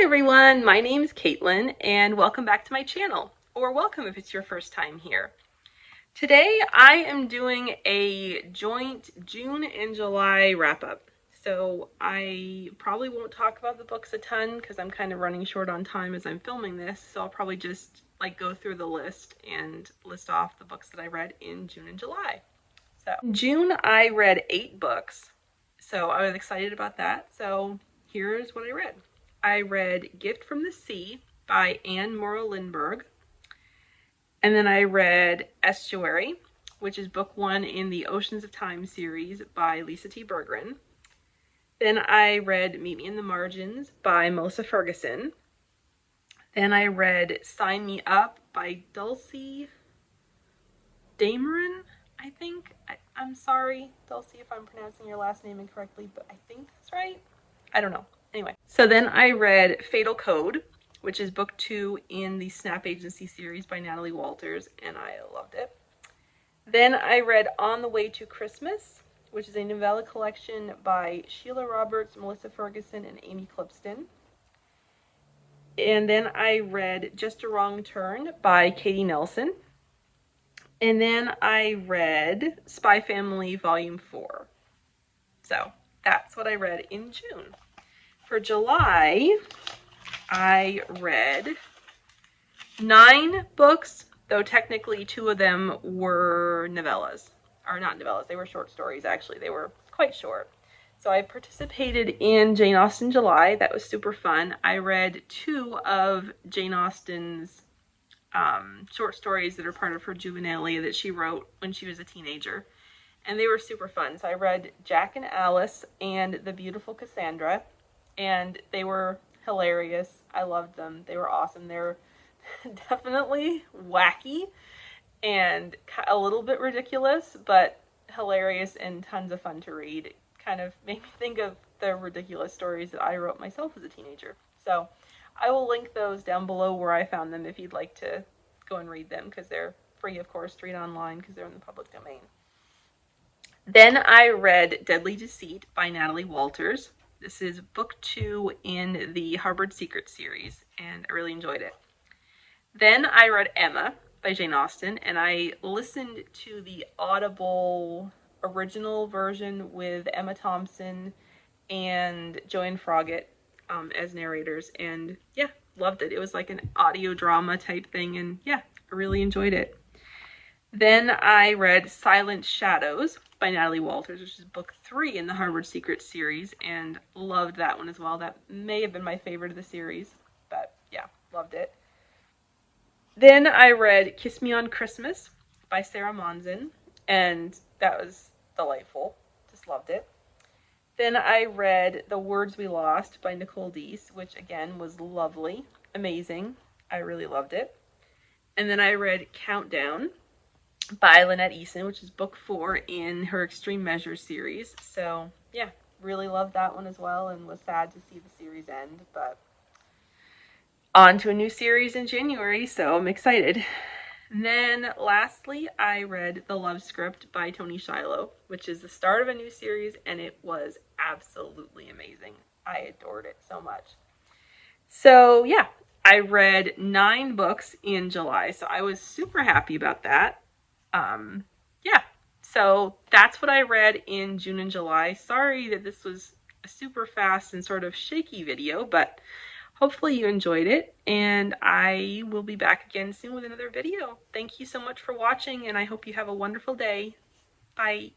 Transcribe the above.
everyone, my name is Caitlyn and welcome back to my channel, or welcome if it's your first time here. Today I am doing a joint June and July wrap-up. So I probably won't talk about the books a ton because I'm kind of running short on time as I'm filming this, so I'll probably just go through the list and list off the books that I read in June and July. So in June I read 8 books, so I was excited about that. So here's what I read. I read Gift from the Sea by Morrow Lindbergh. And then I read Estuary, which is book 1 in the Oceans of Time series by Lisa T. Bergren. Then I read Meet Me in the Margins by Melissa Ferguson. Then I read Sign Me Up by Dulcie Dameron, I think. I'm sorry, Dulcie, if I'm pronouncing your last name incorrectly, but I think that's right. I don't know. Anyway, so then I read Fatal Code, which is book 2 in the Snap Agency series by Natalie Walters, and I loved it. Then I read On the Way to Christmas, which is a novella collection by Sheila Roberts, Melissa Ferguson, and Amy Clipston. And then I read Just a Wrong Turn by Katie Nelson. And then I read Spy Family Volume 4. So that's what I read in June. For July, I read 9 books, though technically 2 of them were novellas. Or not novellas, they were short stories actually. They were quite short. So I participated in Jane Austen July. That was super fun. I read 2 of Jane Austen's short stories that are part of her juvenilia that she wrote when she was a teenager. And they were super fun. So I read Jack and Alice and The Beautiful Cassandra. And they were hilarious. I loved them. They were awesome. They're definitely wacky and a little bit ridiculous, but hilarious and tons of fun to read. It kind of made me think of the ridiculous stories that I wrote myself as a teenager. So I will link those down below where I found them if you'd like to go and read them, because they're free, of course, to read online because they're in the public domain. Then I read Deadly Deceit by Natalie Walters. This is book 2 in the Harbored Secret series, and I really enjoyed it. Then I read Emma by Jane Austen, and I listened to the Audible original version with Emma Thompson and Joanne Froggatt as narrators, and yeah, loved it. It was like an audio drama type thing, and yeah, I really enjoyed it. Then I read Silent Shadows by Natalie Walters, which is book 3 in the Harbored Secret series, and loved that one as well. That may have been my favorite of the series, but yeah, loved it. Then I read Kiss Me on Christmas by Sarah Monzon, and that was delightful. Just loved it. Then I read The Words We Lost by Nicole, Deese, which again was lovely, amazing. I really loved it. And then I read Countdown by Lynette Eason, which is book 4 in her Extreme Measures series. So yeah, really loved that one as well, and was sad to see the series end, but on to a new series in January, so I'm excited. And then lastly, I read The Love Script by Toni Shiloh, which is the start of a new series, and it was absolutely amazing. I adored it so much. So yeah, I read 9 books in July, so I was super happy about that. Yeah, so that's what I read in June and July. Sorry that this was a super fast and sort of shaky video, but hopefully you enjoyed it, and I will be back again soon with another video. Thank you so much for watching, and I hope you have a wonderful day. Bye.